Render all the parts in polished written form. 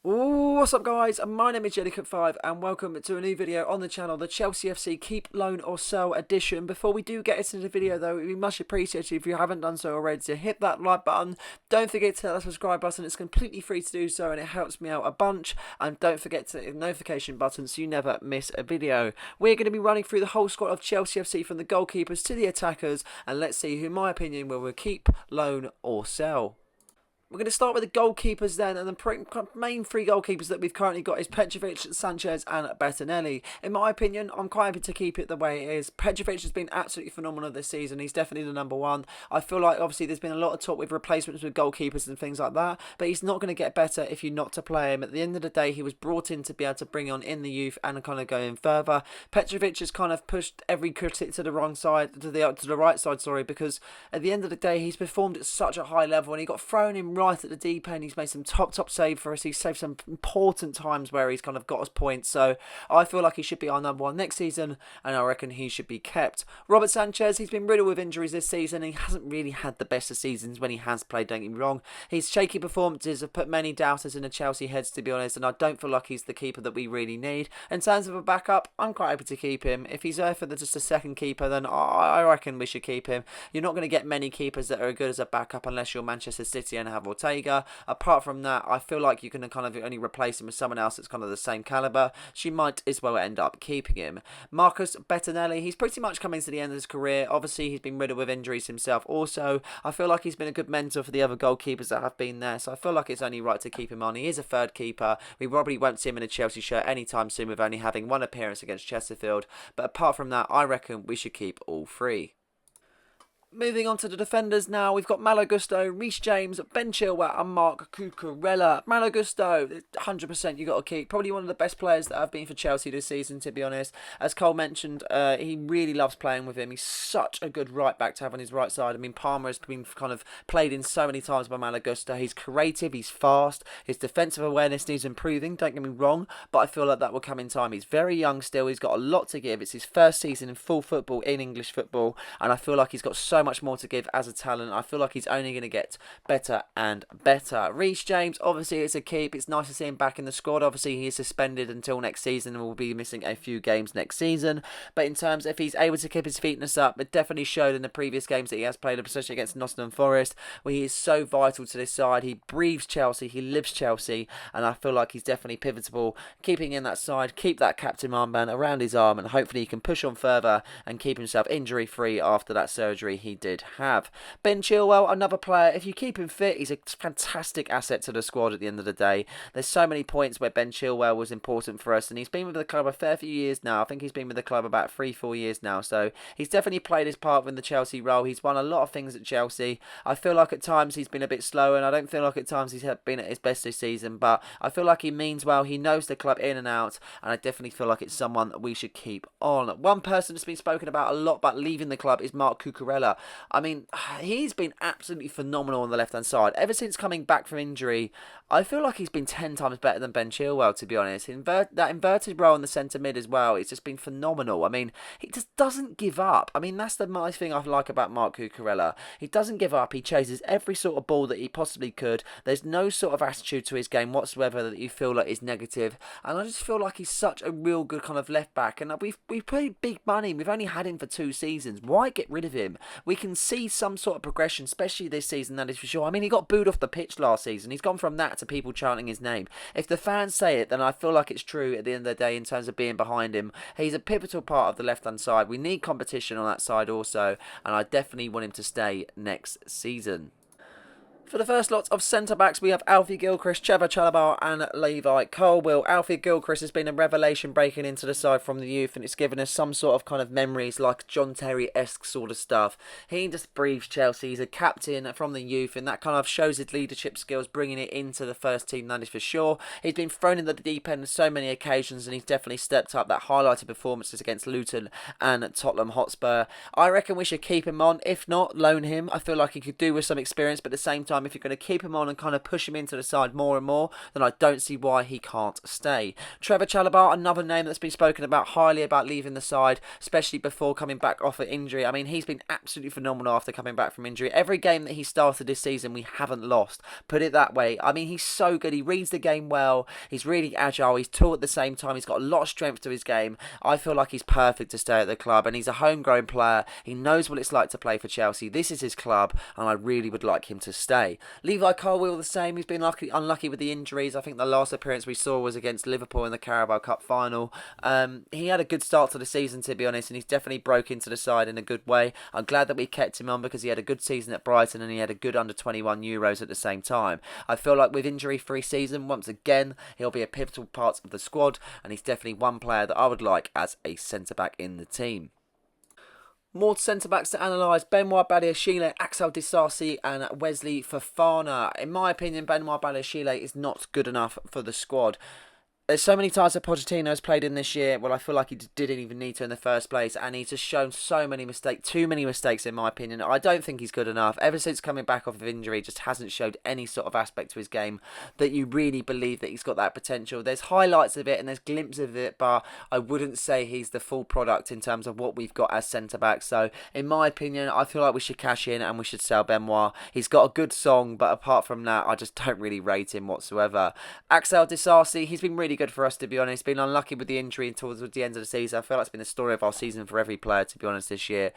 Ooh, what's up guys, my name is Jellycut5 and welcome to a new video on the channel, the Chelsea FC Keep, Loan or Sell edition. Before we do get into the video though, we much appreciate you if you haven't done so already to hit that like button. Don't forget to hit that subscribe button, it's completely free to do so and it helps me out a bunch. And don't forget to hit the notification button so you never miss a video. We're going to be running through the whole squad of Chelsea FC from the goalkeepers to the attackers, and let's see who, in my opinion, will keep, loan or sell. We're going to start with the goalkeepers then, and the main three goalkeepers that we've currently got is Petrovic, Sanchez and Bettinelli. In my opinion, I'm quite happy to keep it the way it is. Petrovic has been absolutely phenomenal this season. He's definitely the number one. I feel like obviously there's been a lot of talk with replacements with goalkeepers and things like that, but he's not going to get better if you're not to play him. At the end of the day, he was brought in to be able to bring on in the youth and kind of go in further. Petrovic has kind of pushed every critic to the wrong side, to the right side, sorry, because at the end of the day, he's performed at such a high level and he got thrown in right at the deep end. He's made some top save for us. He's saved some important times where he's kind of got us points. So I feel like he should be our number one next season, and I reckon he should be kept. Robert Sanchez, he's been riddled with injuries this season. He hasn't really had the best of seasons when he has played, don't get me wrong. His shaky performances have put many doubters in the Chelsea heads, to be honest, and I don't feel like he's the keeper that we really need. In terms of a backup, I'm quite happy to keep him. If he's there for just a second keeper, then I reckon we should keep him. You're not going to get many keepers that are as good as a backup unless you're Manchester City and have Ortega. Apart from that, I feel like you can kind of only replace him with someone else that's kind of the same calibre. She might as well end up keeping him. Marcus Bettinelli, he's pretty much coming to the end of his career. Obviously, he's been riddled with injuries himself also. I feel like he's been a good mentor for the other goalkeepers that have been there, so I feel like it's only right to keep him on. He is a third keeper. We probably won't see him in a Chelsea shirt anytime soon with only having one appearance against Chesterfield. But apart from that, I reckon we should keep all three. Moving on to the defenders now, we've got Malo Gusto, Reece James, Ben Chilwell and Marc Cucurella. Malo Gusto, 100% you got to keep. Probably one of the best players that have been for Chelsea this season, to be honest. As Cole mentioned, he really loves playing with him. He's such a good right back to have on his right side. I mean, Palmer has been kind of played in so many times by Malo Gusto. He's creative, he's fast, his defensive awareness needs improving, don't get me wrong, but I feel like that will come in time. He's very young still, he's got a lot to give. It's his first season in full football, in English football, and I feel like he's got so much more to give as a talent. I feel like he's only going to get better and better. Reece James, obviously it's a keep. It's nice to see him back in the squad. Obviously he is suspended until next season and will be missing a few games next season, but in terms if he's able to keep his fitness up, it definitely showed in the previous games that he has played, especially against Nottingham Forest, where he is so vital to this side. He breathes Chelsea, he lives Chelsea, and I feel like he's definitely pivotal. Keeping in that side, keep that captain armband around his arm, and hopefully he can push on further and keep himself injury free after that surgery he did have. Ben Chilwell, another player, if you keep him fit, he's a fantastic asset to the squad at the end of the day. There's so many points where Ben Chilwell was important for us, and he's been with the club a fair few years now. I think he's been with the club about 3-4 years now, so he's definitely played his part in the Chelsea role. He's won a lot of things at Chelsea. I feel like at times he's been a bit slow, and I don't feel like at times he's been at his best this season, but I feel like he means well. He knows the club in and out, and I definitely feel like it's someone that we should keep on. One person that's been spoken about a lot about leaving the club is Marc Cucurella. I mean, he's been absolutely phenomenal on the left-hand side. Ever since coming back from injury, I feel like he's been 10 times better than Ben Chilwell, to be honest. That inverted role in the centre mid as well, it's just been phenomenal. I mean, he just doesn't give up. I mean, that's the nice thing I like about Marc Cucurella. He doesn't give up. He chases every sort of ball that he possibly could. There's no sort of attitude to his game whatsoever that you feel like is negative. And I just feel like he's such a real good kind of left-back. And we've paid big money. We've only had him for 2 seasons. Why get rid of him? We can see some sort of progression, especially this season, that is for sure. I mean, he got booed off the pitch last season. He's gone from that to people chanting his name. If the fans say it, then I feel like it's true at the end of the day in terms of being behind him. He's a pivotal part of the left-hand side. We need competition on that side also, and I definitely want him to stay next season. For the first lot of centre-backs, we have Alfie Gilchrist, Trevor Chalobah and Levi Colwill. Alfie Gilchrist has been a revelation breaking into the side from the youth, and it's given us some sort of kind of memories like John Terry-esque sort of stuff. He just breathes Chelsea. He's a captain from the youth, and that kind of shows his leadership skills, bringing it into the first team, that is for sure. He's been thrown in the deep end on so many occasions, and he's definitely stepped up. That highlighted performances against Luton and Tottenham Hotspur. I reckon we should keep him on. If not, loan him. I feel like he could do with some experience, but at the same time, time, if you're going to keep him on and kind of push him into the side more and more, then I don't see why he can't stay. Trevor Chalobah, another name that's been spoken about highly about leaving the side, especially before coming back off an injury. I mean, he's been absolutely phenomenal after coming back from injury. Every game that he started this season, we haven't lost. Put it that way. I mean, he's so good. He reads the game well. He's really agile. He's tall at the same time. He's got a lot of strength to his game. I feel like he's perfect to stay at the club, and he's a homegrown player. He knows what it's like to play for Chelsea. This is his club, and I really would like him to stay. Levi Colwill the same. He's been unlucky with the injuries. I think the last appearance we saw was against Liverpool in the Carabao Cup final. He had a good start to the season, to be honest, and he's definitely broke into the side in a good way. I'm glad that we kept him on because he had a good season at Brighton and he had a good under-21 Euros at the same time. I feel like with injury-free season, once again, he'll be a pivotal part of the squad, and he's definitely one player that I would like as a centre-back in the team. More centre-backs to analyse: Benoit Badiashile, Axel Disasi and Wesley Fofana. In my opinion, Benoit Badiashile is not good enough for the squad. There's so many times that Pochettino has played in this year, well, I feel like he didn't even need to in the first place, and he's just shown so many mistakes, too many mistakes in my opinion. I don't think he's good enough. Ever since coming back off of injury, just hasn't showed any sort of aspect to his game that you really believe that he's got that potential. There's highlights of it and there's glimpses of it, but I wouldn't say he's the full product in terms of what we've got as centre-back. So, in my opinion, I feel like we should cash in and we should sell Benoit. He's got a good song, but apart from that, I just don't really rate him whatsoever. Axel Disasi, he's been really good for us, to be honest. Been unlucky with the injury towards the end of the season. I feel like it's been the story of our season for every player, to be honest, this year.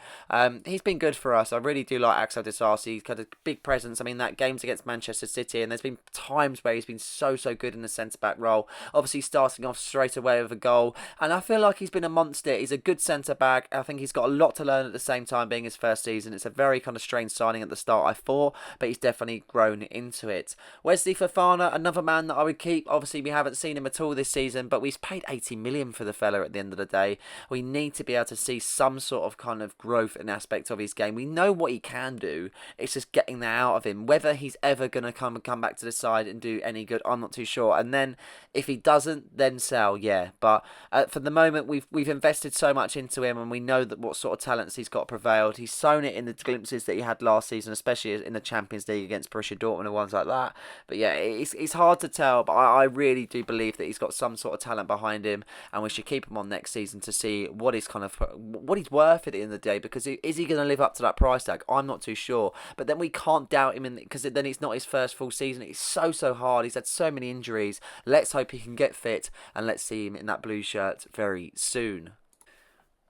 He's been good for us. I really do like Axel Disasi. He's got a big presence. I mean, that game's against Manchester City, and there's been times where he's been so good in the centre-back role. Obviously, starting off straight away with a goal, and I feel like he's been a monster. He's a good centre-back. I think he's got a lot to learn at the same time, being his first season. It's a very kind of strange signing at the start, I thought, but he's definitely grown into it. Wesley Fofana, another man that I would keep. Obviously, we haven't seen him at all this season, but we've paid 80 million for the fella at the end of the day. We need to be able to see some sort of kind of growth and aspect of his game. We know what he can do. It's just getting that out of him. Whether he's ever going to come back to the side and do any good, I'm not too sure. And then if he doesn't, then sell, yeah. But for the moment, we've invested so much into him, and we know that what sort of talents he's got prevailed. He's shown it in the glimpses that he had last season, especially in the Champions League against Borussia Dortmund and ones like that. But yeah, it's hard to tell, but I really do believe that he's got some sort of talent behind him, and we should keep him on next season to see what he's worth at the end of the day, because is he going to live up to that price tag? I'm not too sure, but then we can't doubt him because then it's not his first full season. It's so hard. He's had so many injuries. Let's hope he can get fit, and let's see him in that blue shirt very soon.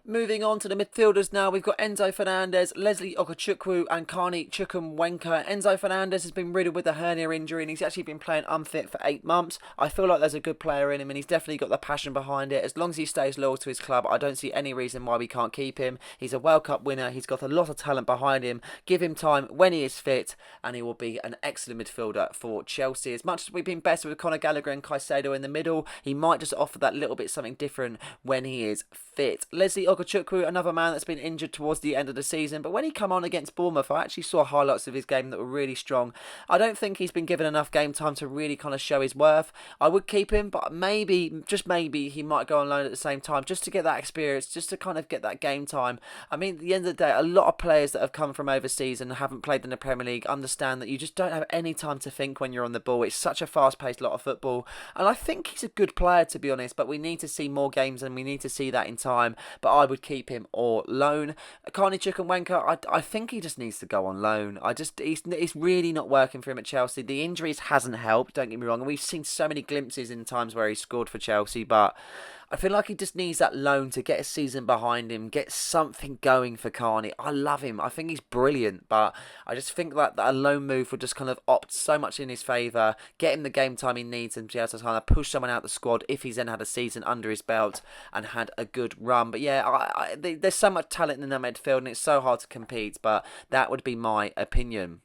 Moving on to the midfielders now, we've got Enzo Fernandez, Leslie Okachukwu and Carney Chukwuemeka. Enzo Fernandez has been riddled with a hernia injury and he's actually been playing unfit for 8 months. I feel like there's a good player in him and he's definitely got the passion behind it. As long as he stays loyal to his club, I don't see any reason why we can't keep him. He's a World Cup winner, he's got a lot of talent behind him. Give him time when he is fit and he will be an excellent midfielder for Chelsea. As much as we've been better with Conor Gallagher and Caicedo in the middle, he might just offer that little bit something different when he is fit. Leslie Okachukwu, another man that's been injured towards the end of the season, but when he come on against Bournemouth, I actually saw highlights of his game that were really strong. I don't think he's been given enough game time to really kind of show his worth. I would keep him, but maybe, just maybe, he might go on loan at the same time, just to get that experience, just to kind of get that game time. I mean, at the end of the day, a lot of players that have come from overseas and haven't played in the Premier League understand that you just don't have any time to think when you're on the ball. It's such a fast-paced lot of football, and I think he's a good player, to be honest, but we need to see more games and we need to see that in time. But I would keep him or loan. Carney Chukwuemeka, I think he just needs to go on loan. He's really not working for him at Chelsea. The injuries hasn't helped, don't get me wrong, and we've seen so many glimpses in times where he scored for Chelsea, but I feel like he just needs that loan to get a season behind him, get something going for Carney. I love him. I think he's brilliant, but I just think that a loan move would just kind of opt so much in his favour, get him the game time he needs and be able to kind of push someone out the squad if he's then had a season under his belt and had a good run. But yeah, there's so much talent in the midfield and it's so hard to compete, but that would be my opinion.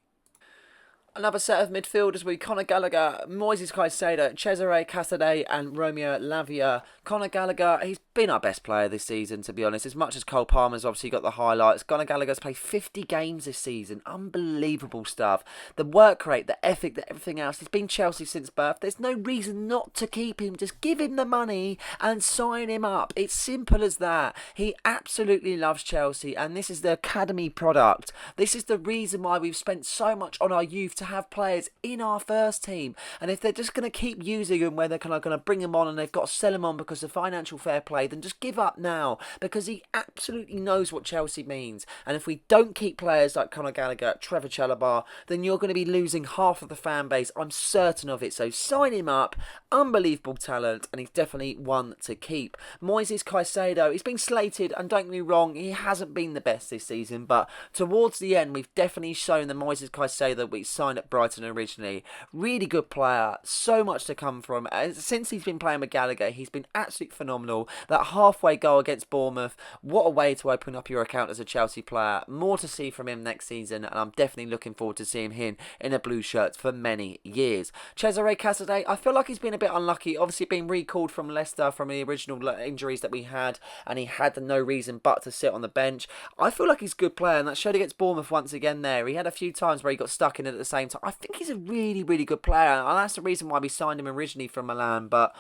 Another set of midfielders with Conor Gallagher, Moises Caicedo, Cesare Casadei and Romeo Lavia. Conor Gallagher, he's been our best player this season, to be honest. As much as Cole Palmer's obviously got the highlights, Conor Gallagher's played 50 games this season. Unbelievable stuff. The work rate, the ethic, everything else. He's been Chelsea since birth. There's no reason not to keep him. Just give him the money and sign him up. It's simple as that. He absolutely loves Chelsea and this is the academy product. This is the reason why we've spent so much on our youth to have players in our first team. And if they're just going to keep using him where they're kind of going to bring him on and they've got to sell him on because of financial fair play, then just give up now, because he absolutely knows what Chelsea means. And if we don't keep players like Conor Gallagher, Trevor Chalobah, then you're going to be losing half of the fan base. I'm certain of it. So sign him up. Unbelievable talent, and he's definitely one to keep. Moises Caicedo, he's been slated, and don't get me wrong, he hasn't been the best this season, but towards the end, we've definitely shown the Moises Caicedo that we signed at Brighton originally. Really good player, so much to come from. Since he's been playing with Gallagher, he's been absolutely phenomenal. That halfway goal against Bournemouth, what a way to open up your account as a Chelsea player. More to see from him next season, and I'm definitely looking forward to seeing him in a blue shirt for many years. Cesare Casadei, I feel like he's been a bit unlucky, obviously being recalled from Leicester from the original injuries that we had, and he had no reason but to sit on the bench. I feel like he's a good player, and that showed against Bournemouth once again there. He had a few times where he got stuck in it at the same time. I think he's a really, really good player, and that's the reason why we signed him originally from Milan, but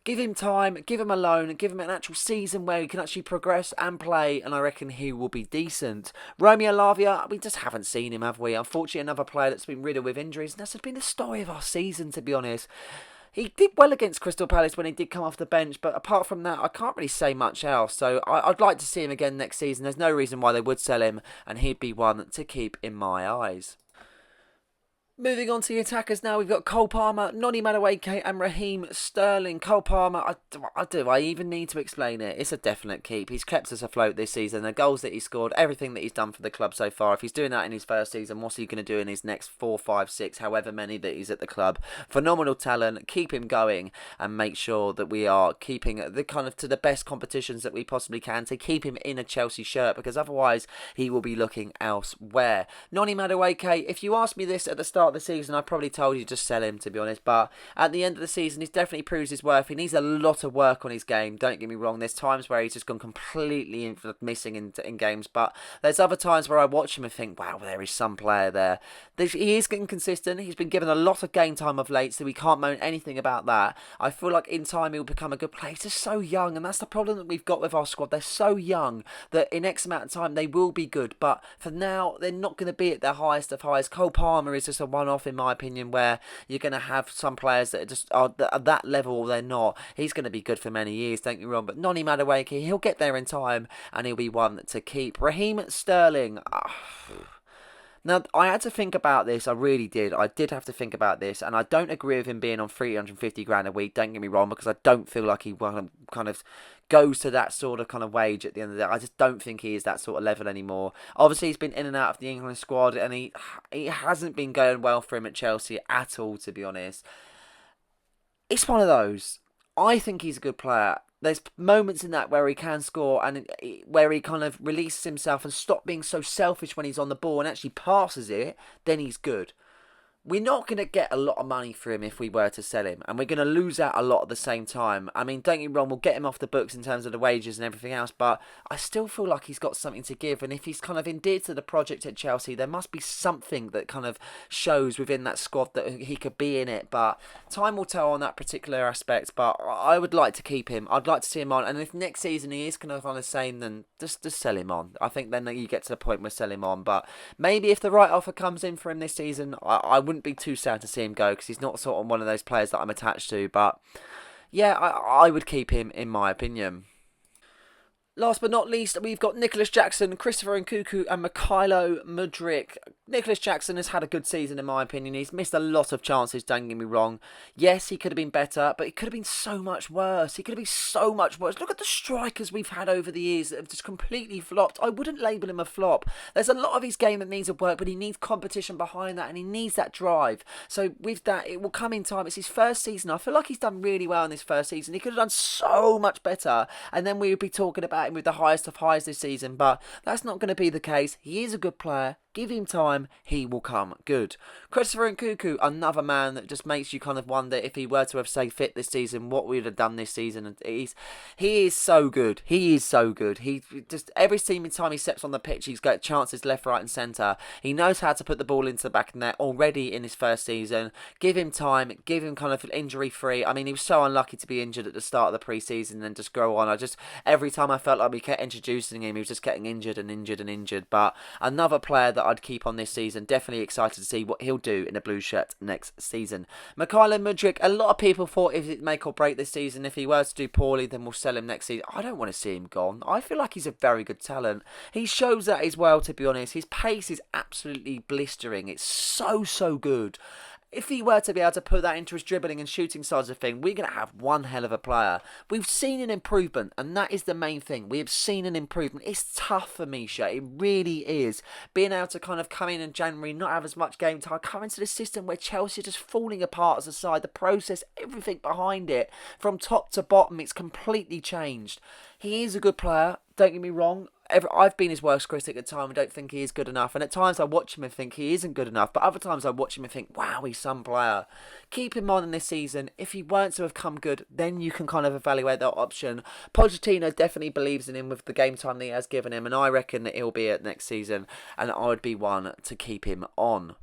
give him time, give him a loan, and give him an actual season where he can actually progress and play, and I reckon he will be decent. Romeo Lavia, we just haven't seen him, have we? Unfortunately, another player that's been riddled with injuries, and that's been the story of our season, to be honest. He did well against Crystal Palace when he did come off the bench, but apart from that, I can't really say much else. So I'd like to see him again next season. There's no reason why they would sell him, and he'd be one to keep in my eyes. Moving on to the attackers now, we've got Cole Palmer, Noni Madueke and Raheem Sterling. Cole Palmer, I even need to explain it. It's a definite keep. He's kept us afloat this season. The goals that he scored, everything that he's done for the club so far. If he's doing that in his first season, what's he going to do in his next 4, 5, 6, however many that he's at the club? Phenomenal talent. Keep him going and make sure that we are keeping the kind of to the best competitions that we possibly can to keep him in a Chelsea shirt, because otherwise he will be looking elsewhere. Noni Madueke, if you asked me this at the start of the season, I probably told you just sell him, to be honest, but at the end of the season he's definitely proves his worth. He needs a lot of work on his game, don't get me wrong. There's times where he's just gone completely missing in games, but there's other times where I watch him and think, wow, there is some player there. He is getting consistent. He's been given a lot of game time of late, so we can't moan anything about that. I feel like in time he'll become a good player. He's just so young, and that's the problem that we've got with our squad. They're so young that in X amount of time they will be good, but for now they're not going to be at their highest of highs. Cole Palmer is just a one-off in my opinion, where you're going to have some players that just are at that level or they're not. He's going to be good for many years, don't get me wrong, but Noni Madueke, he'll get there in time and he'll be one to keep. Raheem Sterling, now, I had to think about this. I really did. I did have to think about this. And I don't agree with him being on 350 grand a week. Don't get me wrong, because I don't feel like he kind of goes to that sort of kind of wage at the end of the day. I just don't think he is that sort of level anymore. Obviously, he's been in and out of the England squad, and he hasn't been going well for him at Chelsea at all, to be honest. It's one of those. I think he's a good player. There's moments in that where he can score and where he kind of releases himself and stop being so selfish when he's on the ball and actually passes it, then he's good. We're not going to get a lot of money for him if we were to sell him, and we're going to lose out a lot at the same time. I mean, don't get me wrong, we'll get him off the books in terms of the wages and everything else, but I still feel like he's got something to give, and if he's kind of endeared to the project at Chelsea, there must be something that kind of shows within that squad that he could be in it, but time will tell on that particular aspect, but I would like to keep him. I'd like to see him on, and if next season he is kind of on the same, then just sell him on. I think then you get to the point where sell him on, but maybe if the right offer comes in for him this season, I wouldn't be too sad to see him go, because he's not sort of one of those players that I'm attached to, but yeah, I would keep him in my opinion. Last but not least, we've got Nicholas Jackson, Christopher Nkunku and Mykhailo Mudryk. Nicholas Jackson has had a good season in my opinion. He's missed a lot of chances, don't get me wrong. Yes, he could have been better, but it could have been so much worse. He could have been so much worse. Look at the strikers we've had over the years that have just completely flopped. I wouldn't label him a flop. There's a lot of his game that needs to work, but he needs competition behind that and he needs that drive. So with that, it will come in time. It's his first season. I feel like he's done really well in his first season. He could have done so much better, and then we would be talking about him with the highest of highs this season, but that's not going to be the case. He is a good player. Give him time, he will come good. Christopher Nkunku, another man that just makes you kind of wonder if he were to have stayed fit this season, what we would have done this season. And he is so good. He is so good. He just, every single time he steps on the pitch, he's got chances left, right and centre. He knows how to put the ball into the back of the net already in his first season. Give him time, give him kind of injury free. I mean, he was so unlucky to be injured at the start of the pre-season and just grow on. Every time I felt like we kept introducing him, he was just getting injured and injured and injured. But another player that that I'd keep on this season. Definitely excited to see what he'll do in a blue shirt next season. Mikhailo Mudryk, a lot of people thought if it make or break this season, if he were to do poorly, then we'll sell him next season. I don't want to see him gone. I feel like he's a very good talent. He shows that as well, to be honest. His pace is absolutely blistering. It's so good. If he were to be able to put that into his dribbling and shooting sides of thing, we're going to have one hell of a player. We've seen an improvement, and that is the main thing. We have seen an improvement. It's tough for Misha. It really is. Being able to kind of come in January, not have as much game time, come into the system where Chelsea are just falling apart as a side. The process, everything behind it, from top to bottom, it's completely changed. He is a good player, don't get me wrong. I've been his worst critic at times. I don't think he is good enough. And at times I watch him and think he isn't good enough. But other times I watch him and think, wow, he's some player. Keep him on in this season. If he weren't to have come good, then you can kind of evaluate that option. Pochettino definitely believes in him with the game time that he has given him. And I reckon that he'll be at next season. And I would be one to keep him on.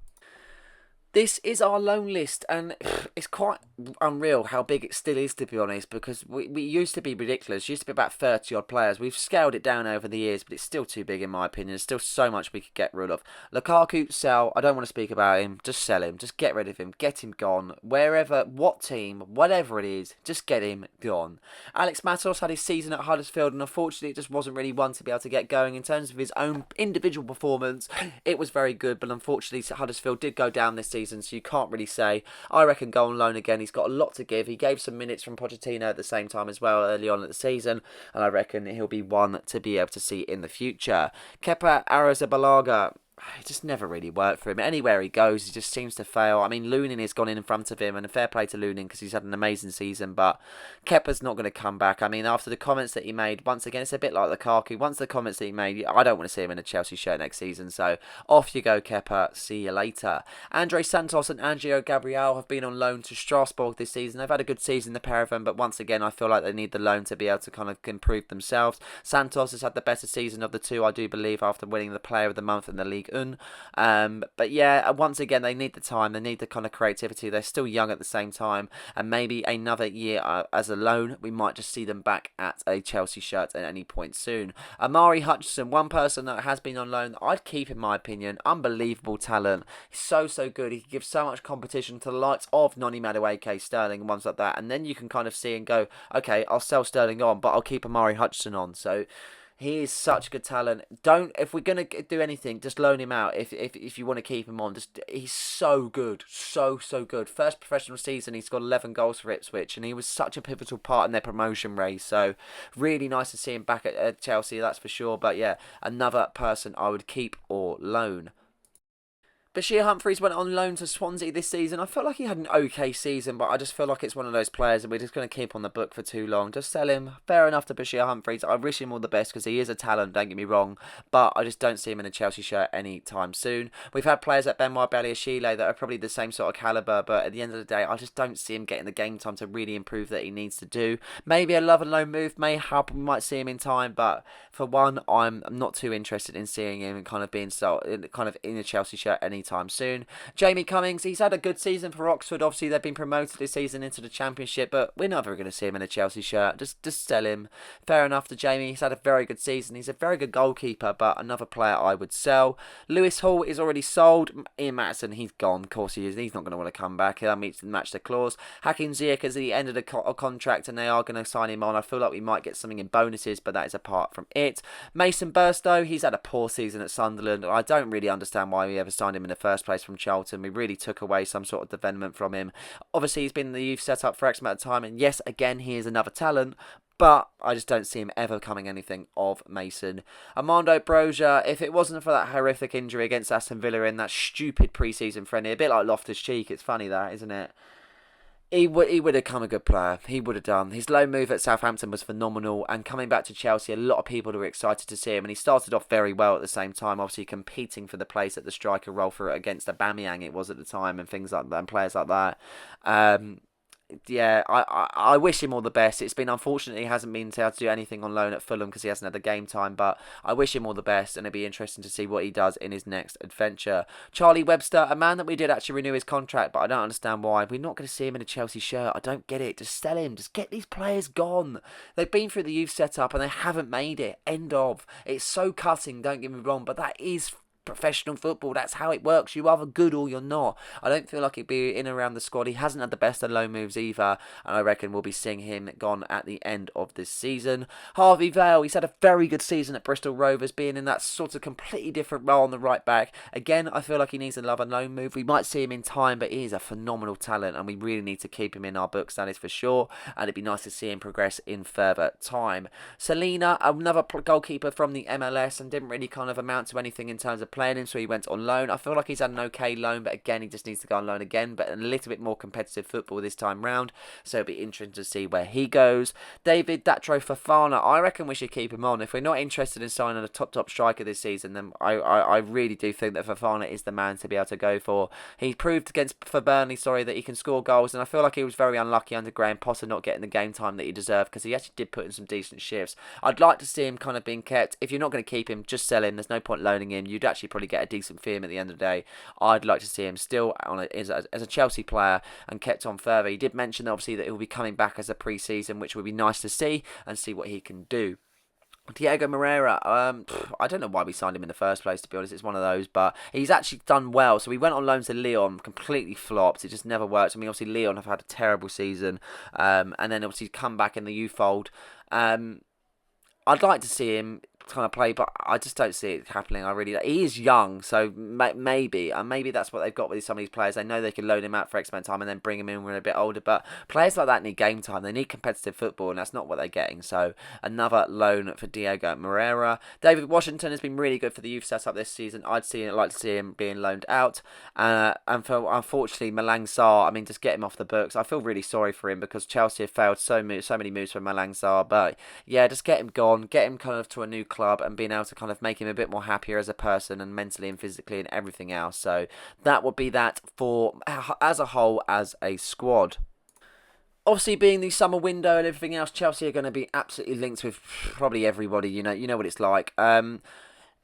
This is our loan list, and it's quite unreal how big it still is, to be honest, because we used to be ridiculous. It used to be about 30 odd players. We've scaled it down over the years, but it's still too big in my opinion. There's still so much we could get rid of. Lukaku, sell. I don't want to speak about him. Just sell him. Just get rid of him. Get him gone. Wherever, what team, whatever it is, just get him gone. Alex Matos had his season at Huddersfield, and unfortunately it just wasn't really one to be able to get going. In terms of his own individual performance, it was very good, but unfortunately Huddersfield did go down this season, so you can't really say. I reckon go on loan again. He's got a lot to give. He gave some minutes from Pochettino at the same time as well early on in the season, and I reckon he'll be one to be able to see in the future. Kepa Arrizabalaga, it just never really worked for him. Anywhere he goes, he just seems to fail. I mean, Lunin has gone in front of him, and fair play to Lunin because he's had an amazing season, but Kepa's not going to come back. I mean, after the comments that he made, once again, it's a bit like Lukaku. Once the comments that he made, I don't want to see him in a Chelsea shirt next season, so off you go, Kepa. See you later. Andre Santos and Angelo Gabriel have been on loan to Strasbourg this season. They've had a good season, the pair of them, but once again, I feel like they need the loan to be able to kind of improve themselves. Santos has had the better season of the two, I do believe, after winning the Player of the Month in the Ligue 1. But yeah, once again, they need the time, they need the kind of creativity. They're still young at the same time, and maybe another year as a loan, we might just see them back at a Chelsea shirt at any point soon. Amari Hutchinson, one person that has been on loan, I'd keep in my opinion. Unbelievable talent. He's so good. He can give so much competition to the likes of Noni Madueke, Sterling, and ones like that, and then you can kind of see and go, okay, I'll sell Sterling on, but I'll keep Amari Hutchinson on. So he is such good talent. If we're gonna do anything, just loan him out. If you want to keep him on, he's so good, so good. First professional season, he's got 11 goals for Ipswich, and he was such a pivotal part in their promotion race. So really nice to see him back at Chelsea, that's for sure. But yeah, another person I would keep or loan. Bashir Humphries went on loan to Swansea this season. I felt like he had an okay season, but I just feel like it's one of those players that we're just going to keep on the book for too long. Just sell him. Fair enough to Bashir Humphries. I wish him all the best because he is a talent, don't get me wrong, but I just don't see him in a Chelsea shirt anytime soon. We've had players like Benoit Badiashile that are probably the same sort of calibre, but at the end of the day, I just don't see him getting the game time to really improve that he needs to do. Maybe a love and loan move may help. We might see him in time, but for one, I'm not too interested in seeing him kind of being in a Chelsea shirt anytime soon. Jamie Cummings, he's had a good season for Oxford. Obviously, they've been promoted this season into the Championship, but we're never going to see him in a Chelsea shirt. Just sell him. Fair enough to Jamie. He's had a very good season. He's a very good goalkeeper, but another player I would sell. Lewis Hall is already sold. Ian Maatson, he's gone. Of course he is. He's not going to want to come back. He'll match the clause. Hakim Ziyech is the end of the contract, and they are going to sign him on. I feel like we might get something in bonuses, but that is apart from it. Mason Burstow, he's had a poor season at Sunderland. I don't really understand why we ever signed him in the first place from Charlton. We really took away some sort of development from him. Obviously, he's been in the youth setup for X amount of time, and yes, again, he is another talent, but I just don't see him ever coming anything of Mason. Armando Broja, if it wasn't for that horrific injury against Aston Villa in that stupid pre-season friendly, a bit like Loftus-Cheek, it's funny that, isn't it? He would have become a good player. He would have done. His loan move at Southampton was phenomenal, and coming back to Chelsea, a lot of people were excited to see him, and he started off very well at the same time, obviously competing for the place at the striker role for against Aubameyang it was at the time, and things like that, and players like that. Yeah, I wish him all the best. It's been unfortunate he hasn't been able to do anything on loan at Fulham because he hasn't had the game time, but I wish him all the best, and it'd be interesting to see what he does in his next adventure. Charlie Webster, a man that we did actually renew his contract, but I don't understand why. We're not going to see him in a Chelsea shirt. I don't get it. Just sell him. Just get these players gone. They've been through the youth setup and they haven't made it. End of. It's so cutting, don't get me wrong, but that is professional football. That's how it works. You're either good or you're not. I don't feel like he'd be in and around the squad. He hasn't had the best of loan moves either, and I reckon we'll be seeing him gone at the end of this season. Harvey Vale, he's had a very good season at Bristol Rovers, being in that sort of completely different role on the right back. Again, I feel like he needs another loan move. We might see him in time, but he is a phenomenal talent, and we really need to keep him in our books, that is for sure, and it'd be nice to see him progress in further time. Selena, another goalkeeper from the MLS, and didn't really kind of amount to anything in terms of playing him, so he went on loan. I feel like he's had an okay loan, but again, he just needs to go on loan again, but a little bit more competitive football this time round, so it'll be interesting to see where he goes. David Datro Fofana, I reckon we should keep him on. If we're not interested in signing a top striker this season, then I really do think that Fofana is the man to be able to go for. He proved for Burnley, that he can score goals, and I feel like he was very unlucky under Graham Potter not getting the game time that he deserved, because he actually did put in some decent shifts. I'd like to see him kind of being kept. If you're not going to keep him, just sell him. There's no point loaning him. You'd actually probably get a decent fee him at the end of the day. I'd like to see him still as a Chelsea player and kept on further. He did mention obviously that he'll be coming back as a pre-season, which would be nice to see and see what he can do. Diego Moreira, I don't know why we signed him in the first place, to be honest. It's one of those, but he's actually done well. So we went on loan to Lyon, completely flopped. It just never worked. I mean, obviously Lyon have had a terrible season, and then obviously come back in the youth fold. I'd like to see him kind of play, but I just don't see it happening. He is young, so maybe that's what they've got with some of these players. They know they can loan him out for X amount of time and then bring him in when they're a bit older, but players like that need game time. They need competitive football, and that's not what they're getting. So another loan for Diego Moreira. David Washington has been really good for the youth setup this season. I'd like to see him being loaned out, and for unfortunately Malang Sarr, I mean, just get him off the books. I feel really sorry for him because Chelsea have failed so many moves for Malang Sarr, but yeah, just get him gone, get him kind of to a new club, and being able to kind of make him a bit more happier as a person and mentally and physically and everything else. So that would be that for as a whole as a squad. Obviously, being the summer window and everything else, Chelsea are going to be absolutely linked with probably everybody. You know what it's like.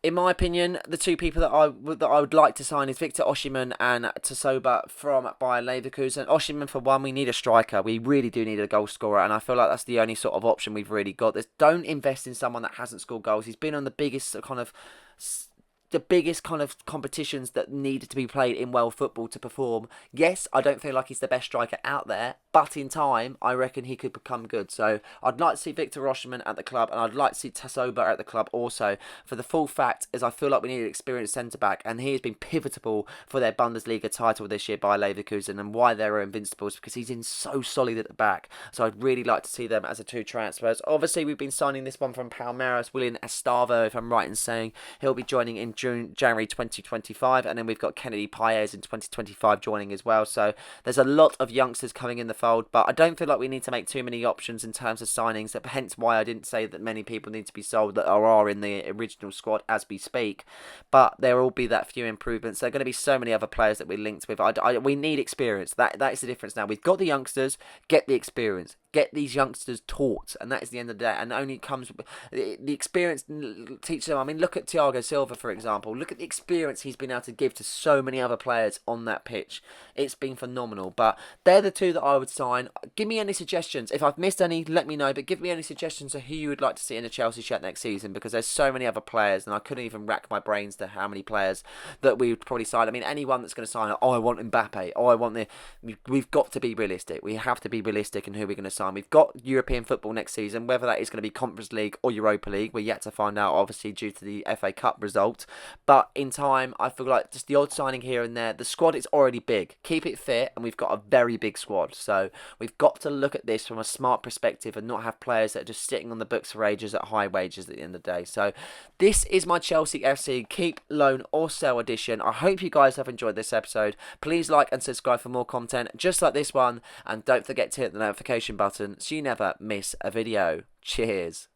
In my opinion, the two people that I would like to sign is Victor Osimhen and Tasoba from Bayer Leverkusen. Osimhen, for one, we need a striker. We really do need a goal scorer, and I feel like that's the only sort of option we've really got. Don't invest in someone that hasn't scored goals. He's been on the biggest kind of competitions that needed to be played in world football to perform. Yes, I don't feel like he's the best striker out there, but in time, I reckon he could become good. So I'd like to see Victor Osimhen at the club, and I'd like to see Tasoba at the club also. For the full fact is I feel like we need an experienced centre-back, and he has been pivotal for their Bundesliga title this year by Leverkusen, and why they're invincible is because he's in so solid at the back. So I'd really like to see them as a two transfers. Obviously, we've been signing this one from Palmeiras, William Estavo, if I'm right in saying. He'll be joining in January 2025, and then we've got Kennedy Paez in 2025 joining as well. So there's a lot of youngsters coming in the fold, but I don't feel like we need to make too many options in terms of signings, hence why I didn't say that many people need to be sold that are in the original squad as we speak. But there will be that few improvements. There are going to be so many other players that we're linked with. We need experience. That is the difference now. We've got the youngsters, get the experience. Get these youngsters taught, and that is the end of the day. And only comes the experience teaches them. I mean, look at Thiago Silva, for example. Look at the experience he's been able to give to so many other players on that pitch. It's been phenomenal. But they're the two that I would sign. Give me any suggestions. If I've missed any, let me know. But give me any suggestions of who you would like to see in a Chelsea shirt next season, because there's so many other players, and I couldn't even rack my brains to how many players that we would probably sign. I mean, anyone that's going to sign, I want Mbappe. I want the. We've got to be realistic. We have to be realistic in who we're going to sign. We've got European football next season. Whether that is going to be Conference League or Europa League, we're yet to find out, obviously, due to the FA Cup result. But in time, I feel like just the odd signing here and there. The squad is already big. Keep it fit, and we've got a very big squad. So we've got to look at this from a smart perspective and not have players that are just sitting on the books for ages at high wages at the end of the day. So this is my Chelsea FC Keep, Loan or Sell edition. I hope you guys have enjoyed this episode. Please like and subscribe for more content just like this one, and don't forget to hit the notification button so you never miss a video. Cheers.